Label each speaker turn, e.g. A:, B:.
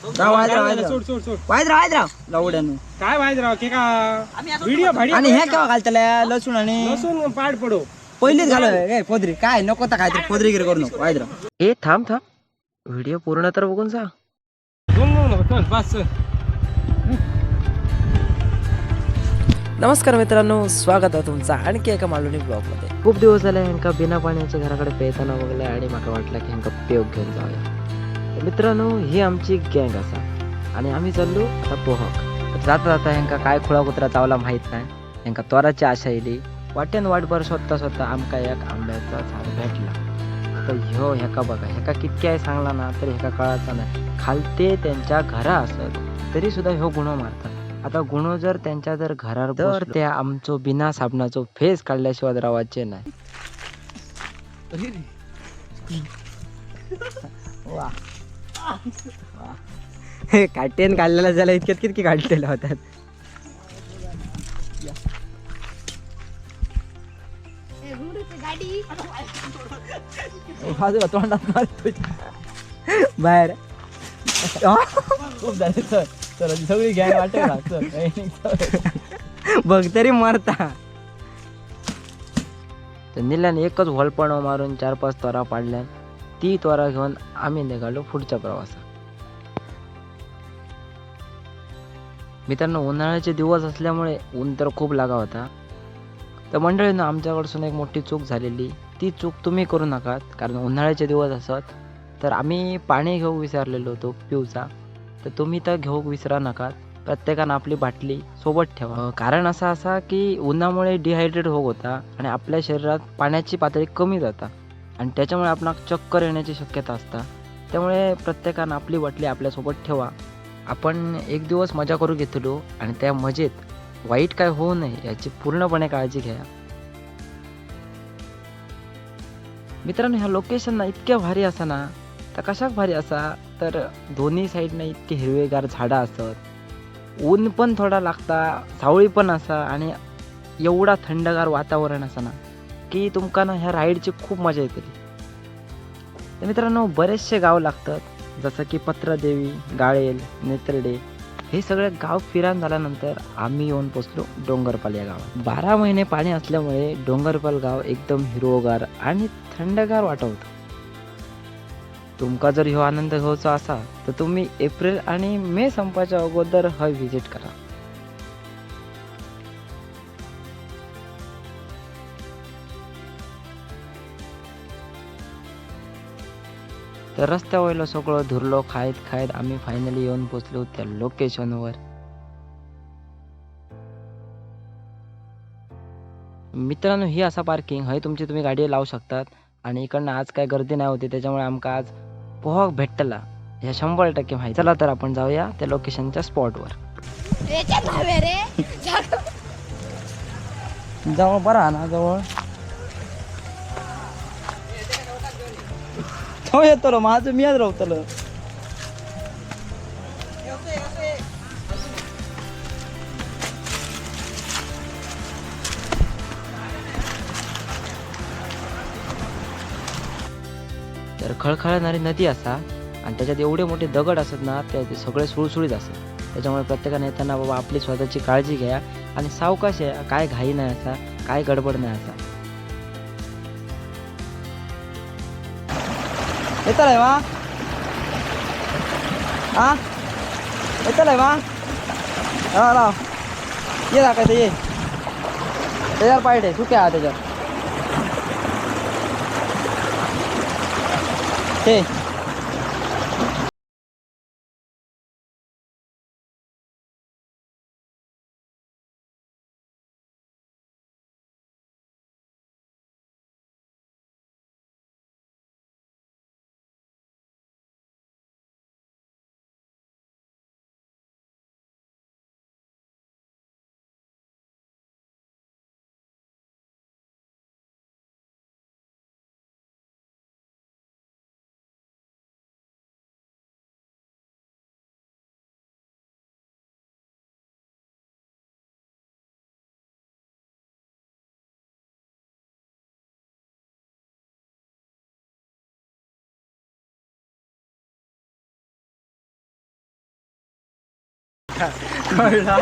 A: राव वायद राव लावड्यानं
B: काय माहित राव की का व्हिडिओ भाडी
A: आणि हे केव्हा घालतल्या लसूण आणि
B: लसूण पाड पडो
A: पहिलीच घालो ए फोदरी काय नको तर काय फोदरी गिरी करू नको वायद राव
C: ए थांब व्हिडिओ पूर्ण तर बघून जा.
B: चल बस
C: नमस्कार मित्रांनो, स्वागत आहे तुमचा आणखी एका मालवणी ब्लॉगमध्ये. खूप दिवस झाले ह्यांका बिना पाण्याच्या घराकडे पेताना बघले आणि मला वाटलं की ह्यांका पेव घेऊन जाऊया. तर मित्रांनो, ही आमची गँग असा आणि आम्ही चाललो आता पोहक. जाता जाता ह्यांका काय खुळा कुत्रा चावला माहीत नाही. ह्यांका त्वराची आशा येली. वाटेन वाटभर स्वतः आमका एक आंब्याचा झाड भेटला. आता ह्याका बघा, ह्याका कितके आहे सांगला ना तर ह्याका कळायचा नाही. खालते त्यांच्या घरा असत तरी सुद्धा ह्यो गुन्हा मारतात. आता गुन्हो जर त्यांच्या जर घरावर तर त्या आमचो बिना साबणाचो फेस काढल्याशिवाय रावाचे नाही.
A: हे काटेन काढलेला झाला इतक्यात किती काढलेल्या होतात. बाजूला तोंडात मारतो बाहेर. खूप झाले सर चल सगळी गॅंग वाटेल बघ तरी मरता.
C: तर निल्याने एकच व्हलपण मारून 4-5 त्वरा पाडल्या. ती त्वरा घेऊन आम्ही निघालो पुढच्या प्रवासात. मित्रांनो, उन्हाळ्याचे दिवस असल्यामुळे ऊन तर खूप लागा होता. तर मंडळींनो, आमच्याकडसून एक मोठी चूक झालेली. ती चूक तुम्ही करू नका, कारण उन्हाळ्याचे दिवस असत तर आम्ही पाणी घेऊ विसरलेलो होतो पिऊचा. तर तुम्ही तर घेऊ विसरा नका. प्रत्येकानं आपली बाटली सोबत ठेवा. कारण असा की उन्हामुळे डिहायड्रेट होत होता आणि आपल्या शरीरात पाण्याची पातळी कमी जाता आणि त्याच्यामुळे आपणाला चक्कर येण्याची शक्यता असता. त्यामुळे प्रत्येकानं आपली बाटली आपल्यासोबत ठेवा. आपण एक दिवस मजा करू घेतलो आणि त्या मजेत वाईट काय होऊ नये याची पूर्णपणे काळजी घ्या. मित्रांनो, ह्या लोकेशन ना इतक्या भारी असा ना, तर कशाक भारी असा तर दोन्ही साईडनं इतके हिरवेगार झाडं असत. ऊन पण थोडा लागता, सावळी पण असा आणि एवढा थंडगार वातावरण असा ना की तुमका ना ह्या राईडची खूप मजा येते. तर मित्रांनो, बरेचसे गाव लागतात जसं की पत्रदेवी, गाळेल, नेत्रडे. हे सगळे गाव फिरान झाल्यानंतर आम्ही येऊन पोचलो डोंगरपाल या गावात. 12 महिने पाणी असल्यामुळे डोंगरपाल गाव एकदम हिरवगार आणि थंडगार वाटवतं. तुमका जर ह्यो आनंद घ्यायचा असा तर तुम्ही एप्रिल आणि मे संपाच्या अगोदर हा व्हिजिट करा. तर रस्त्यावर सगळं धुरलो खायत आम्ही फायनली येऊन पोचलो त्या लोकेशनवर. मित्रांनो, ही असा पार्किंग आहे, तुम्ही गाडी लावू शकतात आणि इकडनं आज काय गर्दी नाही होती त्याच्यामुळे आमका आज पोहाक भेटला हे 100% माहिती. चला तर आपण जाऊया त्या लोकेशनच्या स्पॉटवर.
A: जवळ बरा ना जवळ तो येतो माझं मी आज राहतलो.
C: तर खळखळणारी नदी असा आणि त्याच्यात एवढे मोठे दगड असत ना, ते सगळे सुळसुळीत असत. त्याच्यामुळे प्रत्येकाने येताना बाबा आपली स्वतःची काळजी घ्या आणि सावकाश या. काय घाई नाही असा, काय गडबड नाही असा.
A: येतलाय वा हा येतलाय वा राव ये दाखवायचं ये त्याच्यावर पाहिजे सुक्या त्याच्यावर हे कळला